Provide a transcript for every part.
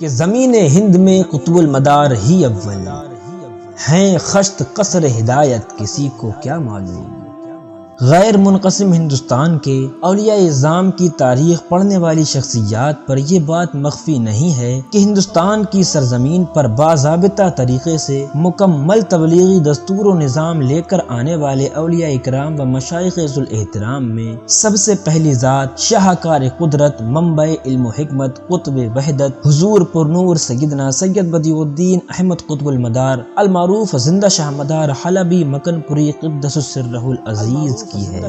کہ زمین ہند میں قطب المدار ہی اول ہیں، خشت قصر ہدایت کسی کو کیا معلوم۔ غیر منقسم ہندوستان کے اولیاء اعظام کی تاریخ پڑھنے والی شخصیات پر یہ بات مخفی نہیں ہے کہ ہندوستان کی سرزمین پر باضابطہ طریقے سے مکمل تبلیغی دستور و نظام لے کر آنے والے اولیاء اکرام و مشائخ ذو الاحترام میں سب سے پہلی ذات شاہکار قدرت، منبع علم و حکمت، قطب وحدت، حضور پرنور سیدنا سید بدیع الدین احمد قطب المدار المعروف زندہ شاہ مدار حلبی مکن پوری قدس سرہ العزیز کی ہے۔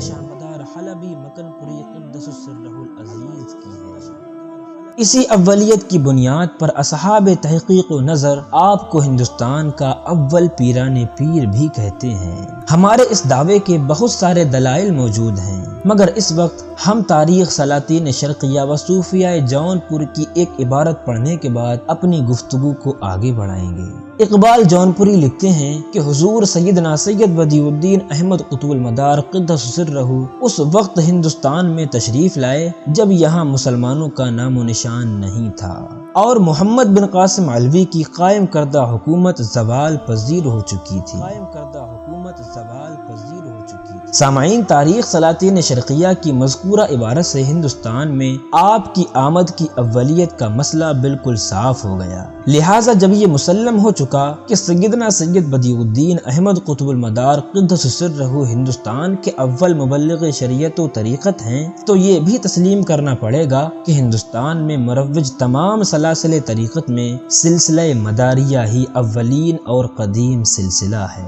اسی اولیت کی بنیاد پر اصحاب تحقیق و نظر آپ کو ہندوستان کا اول پیران پیر بھی کہتے ہیں۔ ہمارے اس دعوے کے بہت سارے دلائل موجود ہیں، مگر اس وقت ہم تاریخ سلاطین شرقیہ و صوفیہ جون پور کی ایک عبارت پڑھنے کے بعد اپنی گفتگو کو آگے بڑھائیں گے۔ اقبال جون پوری لکھتے ہیں کہ حضور سیدنا سید بدیع الدین احمد قطب المدار قدس سرہ اس وقت ہندوستان میں تشریف لائے جب یہاں مسلمانوں کا نام و نشان نہیں تھا، اور محمد بن قاسم علوی کی قائم کردہ حکومت زوال پذیر ہو چکی تھی۔ سامعین، تاریخ سلاطین شرقیہ کی مذکورہ عبارت سے ہندوستان میں آپ کی آمد کی اولیت کا مسئلہ بالکل صاف ہو گیا۔ لہٰذا جب یہ مسلم ہو چکا کہ سیدنا سید بدیع الدین احمد قطب المدار قدس سرہ ہندوستان کے اول مبلغ شریعت و طریقت ہیں، تو یہ بھی تسلیم کرنا پڑے گا کہ ہندوستان میں مروج تمام سلاسل طریقت میں سلسلہ مداریہ ہی اولین اور قدیم سلسلہ ہے۔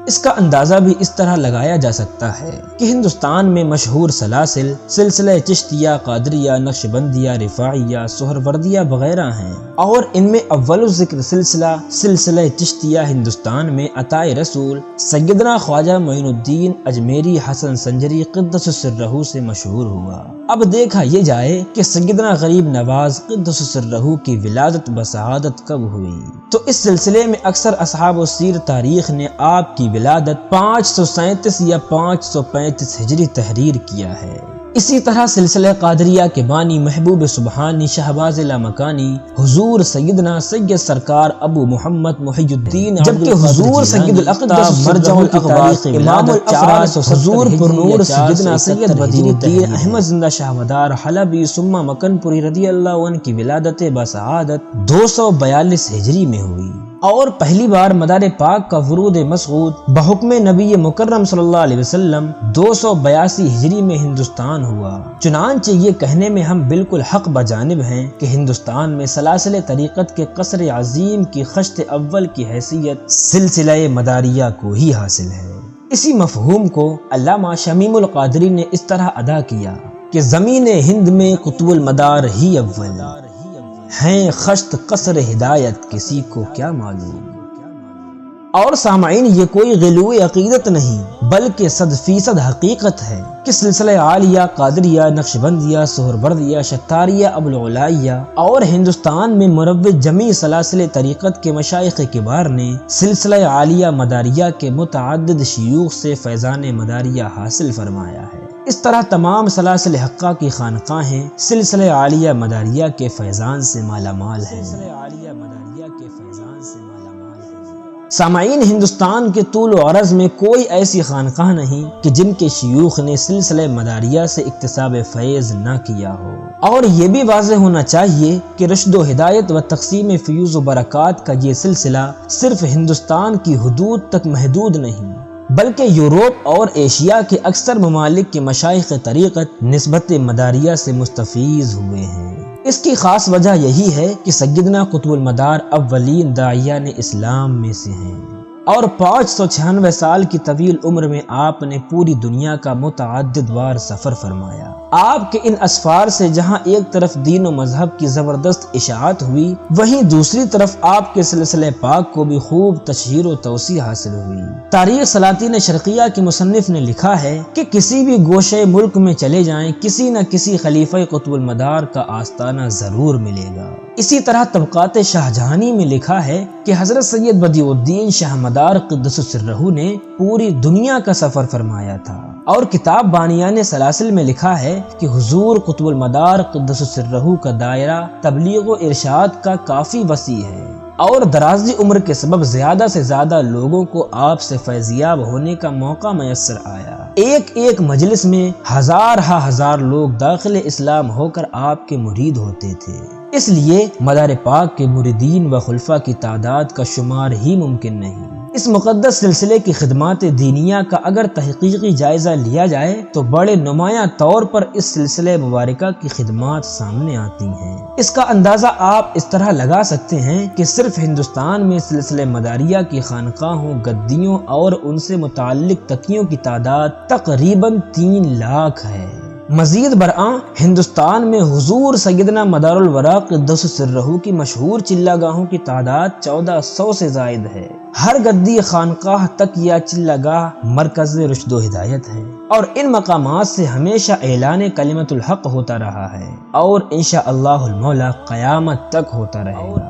اس کا اندازہ بھی اس طرح لگایا جا سکتا ہے کہ ہندوستان میں مشہور سلاسل سلسلہ چشتیہ، قادریہ، نقشبندیہ، رفاعیہ، سہروردیہ وغیرہ ہیں، اور ان میں اول ذکر سلسلہ چشتیہ ہندوستان میں عطائے رسول سیدنا خواجہ معین الدین اجمیری حسن سنجری قدس سرہ سے مشہور ہوا۔ اب دیکھا یہ جائے کہ سیدنا غریب نواز قدس سرہ کی ولادت بسعادت کب ہوئی، تو اس سلسلے میں اکثر اصحاب السیر تاریخ نے آپ کی ولادت 537 یا 535 ہجری تحریر کیا ہے۔ اسی طرح سلسلہ قادریہ کے بانی محبوب سبحانی شہباز لامکانی حضور سیدنا سید سرکار ابو محمد محی الدین، جبکہ حضور سید الاقدس مرجع الاقداس امام الافراد حضور پرنور سیدنا سید بدیع الدین احمد زندہ شاہ مدار حلبی ثم مکن پوری رضی اللہ عنہ کی ولادت بسعادت 242 ہجری میں ہوئی، اور پہلی بار مدار پاک کا ورود مسعود بحکم نبی مکرم صلی اللہ علیہ وسلم 282 ہجری میں ہندوستان ہوا۔ چنانچہ یہ کہنے میں ہم بالکل حق بجانب ہیں کہ ہندوستان میں سلاسل طریقت کے قصر عظیم کی خشت اول کی حیثیت سلسلہ مداریہ کو ہی حاصل ہے۔ اسی مفہوم کو علامہ شمیم القادری نے اس طرح ادا کیا کہ زمین ہند میں قطب المدار ہی اول ہیں، خشت قصر ہدایت کسی کو کیا معلوم۔ اور سامعین، یہ کوئی غلو عقیدت نہیں بلکہ 100% حقیقت ہے کہ سلسلہ عالیہ، قادریہ، نقشبندیہ، سہروردیہ، شتاریہ، ابوالعلائیہ اور ہندوستان میں مروج جمیع سلاسل طریقت کے مشائخ کبار نے سلسلہ عالیہ مداریہ کے متعدد شیوخ سے فیضان مداریہ حاصل فرمایا ہے۔ اس طرح تمام سلاسل حقہ کی خانقاہیں سلسلہ عالیہ مداریہ کے فیضان سے مالا مال ہیں۔ سامعین، ہندوستان کے طول و عرض میں کوئی ایسی خانقاہ نہیں کہ جن کے شیوخ نے سلسلہ مداریہ سے اکتساب فیض نہ کیا ہو، اور یہ بھی واضح ہونا چاہیے کہ رشد و ہدایت و تقسیم فیوز و برکات کا یہ سلسلہ صرف ہندوستان کی حدود تک محدود نہیں بلکہ یورپ اور ایشیا کے اکثر ممالک کے مشائخ طریقت نسبت مداریہ سے مستفیض ہوئے ہیں۔ اس کی خاص وجہ یہی ہے کہ سیدنا قطب المدار اولین داعیان اسلام میں سے ہیں، اور 596 سال کی طویل عمر میں آپ نے پوری دنیا کا متعدد بار سفر فرمایا۔ آپ کے ان اسفار سے جہاں ایک طرف دین و مذہب کی زبردست اشاعت ہوئی، وہیں دوسری طرف آپ کے سلسلہ پاک کو بھی خوب تشہیر و توسیع حاصل ہوئی۔ تاریخ سلاطین شرقیہ کے مصنف نے لکھا ہے کہ کسی بھی گوشے ملک میں چلے جائیں، کسی نہ کسی خلیفہ قطب المدار کا آستانہ ضرور ملے گا۔ اسی طرح طبقات شاہ جہانی میں لکھا ہے کہ حضرت سید بدیع الدین شاہ مدار قدس سرہ نے پوری دنیا کا سفر فرمایا تھا۔ اور کتاب بانیان سلاسل میں لکھا ہے کہ حضور قطب المدار قدس سرہ کا دائرہ تبلیغ و ارشاد کا کافی وسیع ہے اور درازی عمر کے سبب زیادہ سے زیادہ لوگوں کو آپ سے فیضیاب ہونے کا موقع میسر آیا۔ ایک مجلس میں ہزار لوگ داخل اسلام ہو کر آپ کے مرید ہوتے تھے، اس لیے مدار پاک کے مریدین و خلفاء کی تعداد کا شمار ہی ممکن نہیں۔ اس مقدس سلسلے کی خدمات دینیہ کا اگر تحقیقی جائزہ لیا جائے تو بڑے نمایاں طور پر اس سلسلے مبارکہ کی خدمات سامنے آتی ہیں۔ اس کا اندازہ آپ اس طرح لگا سکتے ہیں کہ صرف ہندوستان میں سلسلے مداریہ کی خانقاہوں، گدیوں اور ان سے متعلق تکیوں کی تعداد تقریباً 3 لاکھ ہے۔ مزید برآں ہندوستان میں حضور سیدنا مدار الورا قدس سرہ کی مشہور چلہ گاہوں کی تعداد 1400 سے زائد ہے۔ ہر گدی، خانقاہ، تکیہ، چلہ گاہ مرکز رشد و ہدایت ہے اور ان مقامات سے ہمیشہ اعلان کلمت الحق ہوتا رہا ہے اور انشاءاللہ المولا قیامت تک ہوتا رہے گا۔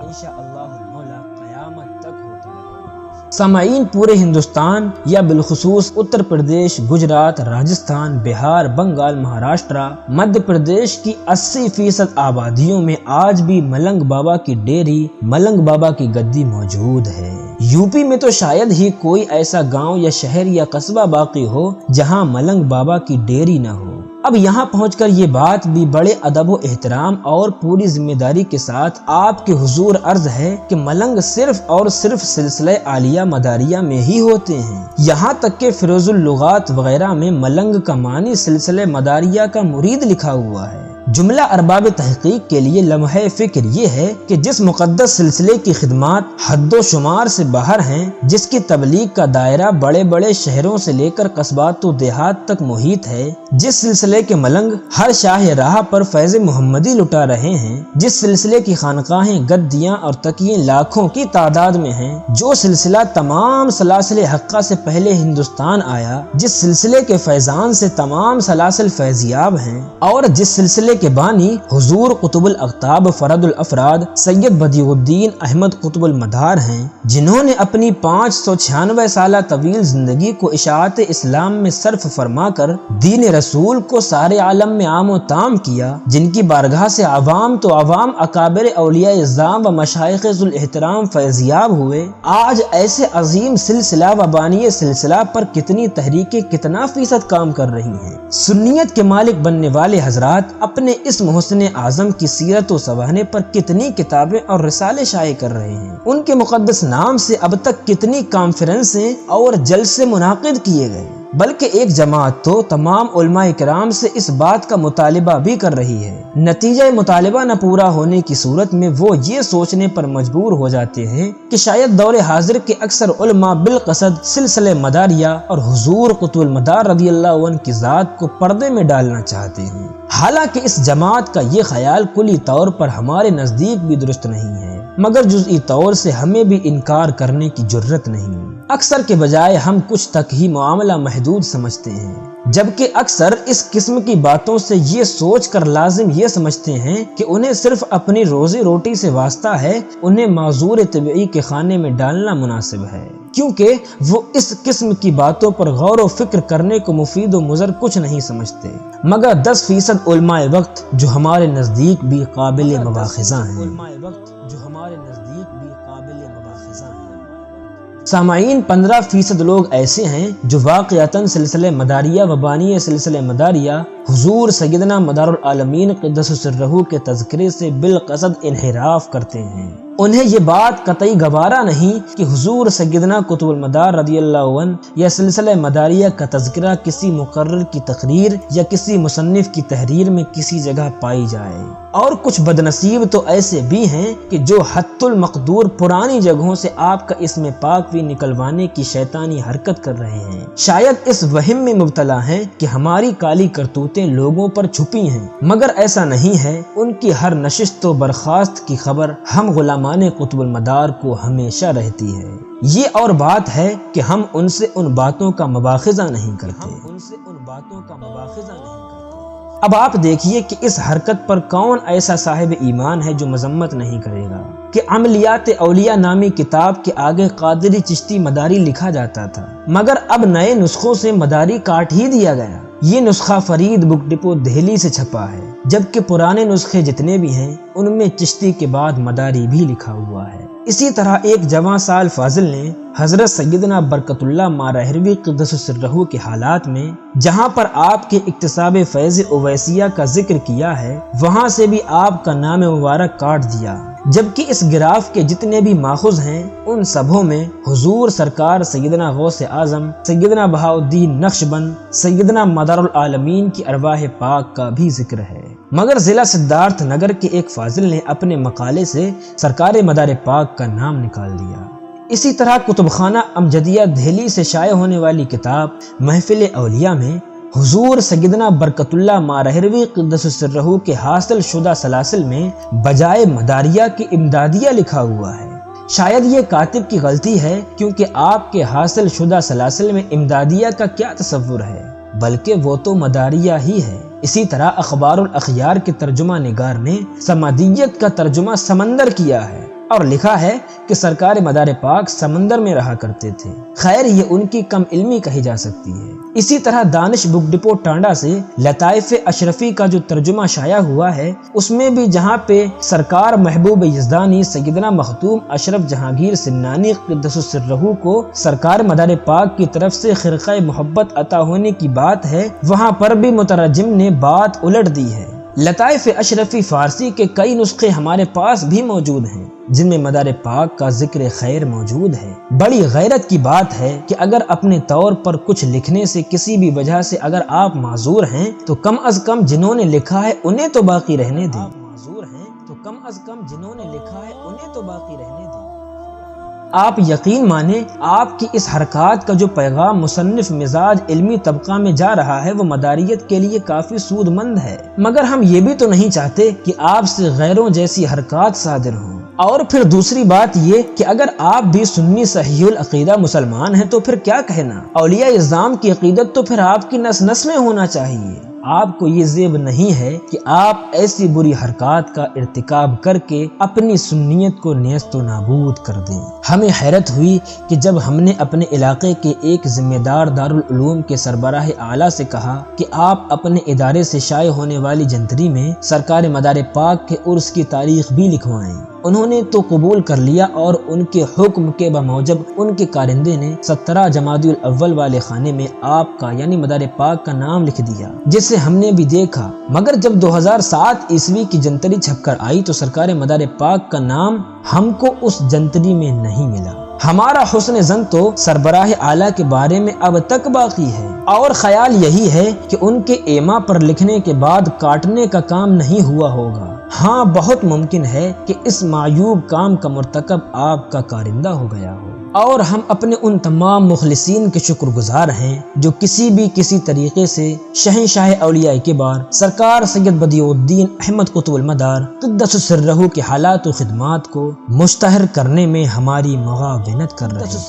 سامعین، پورے ہندوستان یا بالخصوص اتر پردیش، گجرات، راجستھان، بہار، بنگال، مہاراشٹرا، مدھیہ پردیش کی 80% آبادیوں میں آج بھی ملنگ بابا کی ڈیری، ملنگ بابا کی گدی موجود ہے۔ یوپی میں تو شاید ہی کوئی ایسا گاؤں یا شہر یا قصبہ باقی ہو جہاں ملنگ بابا کی ڈیری نہ ہو۔ اب یہاں پہنچ کر یہ بات بھی بڑے ادب و احترام اور پوری ذمہ داری کے ساتھ آپ کے حضور عرض ہے کہ ملنگ صرف اور صرف سلسلہ عالیہ مداریہ میں ہی ہوتے ہیں۔ یہاں تک کہ فیروز اللغات وغیرہ میں ملنگ کا معنی سلسلہ مداریہ کا مرید لکھا ہوا ہے۔ جملہ ارباب تحقیق کے لیے لمحہ فکر یہ ہے کہ جس مقدس سلسلے کی خدمات حد و شمار سے باہر ہیں، جس کی تبلیغ کا دائرہ بڑے بڑے شہروں سے لے کر قصبات و دیہات تک محیط ہے، جس سلسلے کے ملنگ ہر شاہ راہ پر فیض محمدی لٹا رہے ہیں، جس سلسلے کی خانقاہیں، گدیاں اور تکیے لاکھوں کی تعداد میں ہیں، جو سلسلہ تمام سلاسل حقہ سے پہلے ہندوستان آیا، جس سلسلے کے فیضان سے تمام سلاسل فیضیاب ہیں اور جس سلسلے کے بانی حضور قطب الاقطاب فرد الافراد سید بدیع الدین احمد قطب المدار ہیں، جنہوں نے اپنی 596 سالہ طویل زندگی کو اشاعت اسلام میں صرف فرما کر دین رسول کو سارے عالم میں عام و تام کیا، جن کی بارگاہ سے عوام تو عوام، اکابر اولیاء اعظام و مشائخ ذوالاحترام فیضیاب ہوئے۔ آج ایسے عظیم سلسلہ و بانی سلسلہ پر کتنی تحریکیں کتنا فیصد کام کر رہی ہیں۔ سنیت کے مالک بننے والے حضرات اپنے اس محسن اعظم کی سیرت و سوانے پر کتنی کتابیں اور رسالے شائع کر رہے ہیں۔ ان کے مقدس نام سے اب تک کتنی کانفرنسیں اور جلسے منعقد کیے گئے، بلکہ ایک جماعت تو تمام علماء کرام سے اس بات کا مطالبہ بھی کر رہی ہے۔ نتیجہ مطالبہ نہ پورا ہونے کی صورت میں وہ یہ سوچنے پر مجبور ہو جاتے ہیں کہ شاید دور حاضر کے اکثر علماء بالقصد سلسلہ مداریہ اور حضور قطب المدار رضی اللہ عنہ کی ذات کو پردے میں ڈالنا چاہتے ہیں، حالانکہ اس جماعت کا یہ خیال کلی طور پر ہمارے نزدیک بھی درست نہیں ہے، مگر جزئی طور سے ہمیں بھی انکار کرنے کی جرت نہیں۔ اکثر کے بجائے ہم کچھ تک ہی معاملہ محدود سمجھتے ہیں، جبکہ اکثر اس قسم کی باتوں سے یہ سوچ کر لازم یہ سمجھتے ہیں کہ انہیں صرف اپنی روزی روٹی سے واسطہ ہے، انہیں معذور طبعی کے خانے میں ڈالنا مناسب ہے، کیونکہ وہ اس قسم کی باتوں پر غور و فکر کرنے کو مفید و مضر کچھ نہیں سمجھتے، مگر 10% علماء وقت جو ہمارے نزدیک بھی قابل مواخذہ ہیں۔ سامعین، 15% لوگ ایسے ہیں جو واقعتاً سلسلہ مداریہ و بانی سلسلہ مداریہ حضور سیدنا مدار العالمین قدس سرہ کے تذکرے سے بالقصد انحراف کرتے ہیں۔ انہیں یہ بات قطعی گوارا نہیں کہ حضور سیدنا قطب المدار رضی اللہ عنہ یا سلسلہ مداریہ کا تذکرہ کسی مقرر کی تقریر یا کسی مصنف کی تحریر میں کسی جگہ پائی جائے، اور کچھ بدنصیب تو ایسے بھی ہیں کہ جو حت المقدور پرانی جگہوں سے آپ کا اسم پاک بھی نکلوانے کی شیطانی حرکت کر رہے ہیں۔ شاید اس وہم میں مبتلا ہیں کہ ہماری کالی کرتوتیں لوگوں پر چھپی ہیں، مگر ایسا نہیں ہے۔ ان کی ہر نشست و برخاست کی خبر ہم غلامان قطب المدار کو ہمیشہ رہتی ہے۔ یہ اور بات ہے کہ ہم ان سے ان باتوں کا مواخذہ نہیں کرتے۔ اب آپ دیکھیے کہ اس حرکت پر کون ایسا صاحب ایمان ہے جو مذمت نہیں کرے گا کہ عملیات اولیاء نامی کتاب کے آگے قادری چشتی مداری لکھا جاتا تھا، مگر اب نئے نسخوں سے مداری کاٹ ہی دیا گیا۔ یہ نسخہ فرید بک ڈپو دہلی سے چھپا ہے، جبکہ پرانے نسخے جتنے بھی ہیں ان میں چشتی کے بعد مداری بھی لکھا ہوا ہے۔ اسی طرح ایک جوان سال فاضل نے حضرت سیدنا برکت اللہ مارہروی قدس سرہ کے حالات میں جہاں پر آپ کے اکتساب فیض اویسیہ کا ذکر کیا ہے وہاں سے بھی آپ کا نام مبارک کاٹ دیا، جبکہ اس گراف کے جتنے بھی ماخذ ہیں ان سبھوں میں حضور سرکار سیدنا غوث اعظم، سیدنا بہاؤالدین نقشبند، سیدنا مدار العالمین کی ارواح پاک کا بھی ذکر ہے، مگر ضلع سدھارتھ نگر کے ایک فاضل نے اپنے مقالے سے سرکار مدار پاک کا نام نکال دیا۔ اسی طرح کتب خانہ امجدیہ دہلی سے شائع ہونے والی کتاب محفل اولیاء میں حضور سیدنا برکت اللہ مارہروی قدس سرہ کے حاصل شدہ سلاسل میں بجائے مداریہ کی امدادیہ لکھا ہوا ہے۔ شاید یہ کاتب کی غلطی ہے، کیونکہ آپ کے حاصل شدہ سلاسل میں امدادیہ کا کیا تصور ہے، بلکہ وہ تو مداریہ ہی ہے۔ اسی طرح اخبار الاخیار کے ترجمہ نگار نے سمدیت کا ترجمہ سمندر کیا ہے اور لکھا ہے کہ سرکار مدار پاک سمندر میں رہا کرتے تھے۔ خیر یہ ان کی کم علمی کہی جا سکتی ہے۔ اسی طرح دانش بک ڈپو ٹانڈا سے لطائف اشرفی کا جو ترجمہ شائع ہوا ہے اس میں بھی جہاں پہ سرکار محبوب یزدانی سیدنا مختوم اشرف جہانگیر سنانی قدس سرہ کو سرکار مدار پاک کی طرف سے خرقہ محبت عطا ہونے کی بات ہے، وہاں پر بھی مترجم نے بات الٹ دی ہے۔ لطائف اشرفی فارسی کے کئی نسخے ہمارے پاس بھی موجود ہیں جن میں مدار پاک کا ذکر خیر موجود ہے۔ بڑی غیرت کی بات ہے کہ اگر اپنے طور پر کچھ لکھنے سے کسی بھی وجہ سے اگر آپ معذور ہیں تو کم از کم جنہوں نے لکھا ہے انہیں تو باقی رہنے دیں۔ آپ یقین مانیں آپ کی اس حرکات کا جو پیغام مصنف مزاج علمی طبقہ میں جا رہا ہے وہ مداریت کے لیے کافی سود مند ہے، مگر ہم یہ بھی تو نہیں چاہتے کہ آپ سے غیروں جیسی حرکات صادر ہوں۔ اور پھر دوسری بات یہ کہ اگر آپ بھی سنی صحیح العقیدہ مسلمان ہیں تو پھر کیا کہنا، اولیاء اعظام کی عقیدت تو پھر آپ کی نس نس میں ہونا چاہیے۔ آپ کو یہ زیب نہیں ہے کہ آپ ایسی بری حرکات کا ارتکاب کر کے اپنی سنیت کو نیست و نابود کر دیں۔ ہمیں حیرت ہوئی کہ جب ہم نے اپنے علاقے کے ایک ذمہ دار دارالعلوم کے سربراہ اعلیٰ سے کہا کہ آپ اپنے ادارے سے شائع ہونے والی جنتری میں سرکار مدار پاک کے عرس کی تاریخ بھی لکھوائیں، انہوں نے تو قبول کر لیا اور ان کے حکم کے بموجب ان کے کارندے نے 17 جمادی الاول والے خانے میں آپ کا یعنی مدار پاک کا نام لکھ دیا، جسے ہم نے بھی دیکھا۔ مگر جب 2007 عیسوی کی جنتری چھپ کر آئی تو سرکار مدار پاک کا نام ہم کو اس جنتری میں نہیں ملا۔ ہمارا حسن ظن تو سربراہ اعلیٰ کے بارے میں اب تک باقی ہے، اور خیال یہی ہے کہ ان کے ایما پر لکھنے کے بعد کاٹنے کا کام نہیں ہوا ہوگا۔ ہاں بہت ممکن ہے کہ اس معیوب کام کا مرتکب آپ کا کارندہ ہو گیا ہو، اور ہم اپنے ان تمام مخلصین کے شکر گزار ہیں جو کسی طریقے سے شہنشاہ اولیاء کے بار سرکار سید بدیع الدین احمد قطب المدار قدس سرہ کے حالات و خدمات کو مشتہر کرنے میں ہماری معاونت کر رہے ہیں۔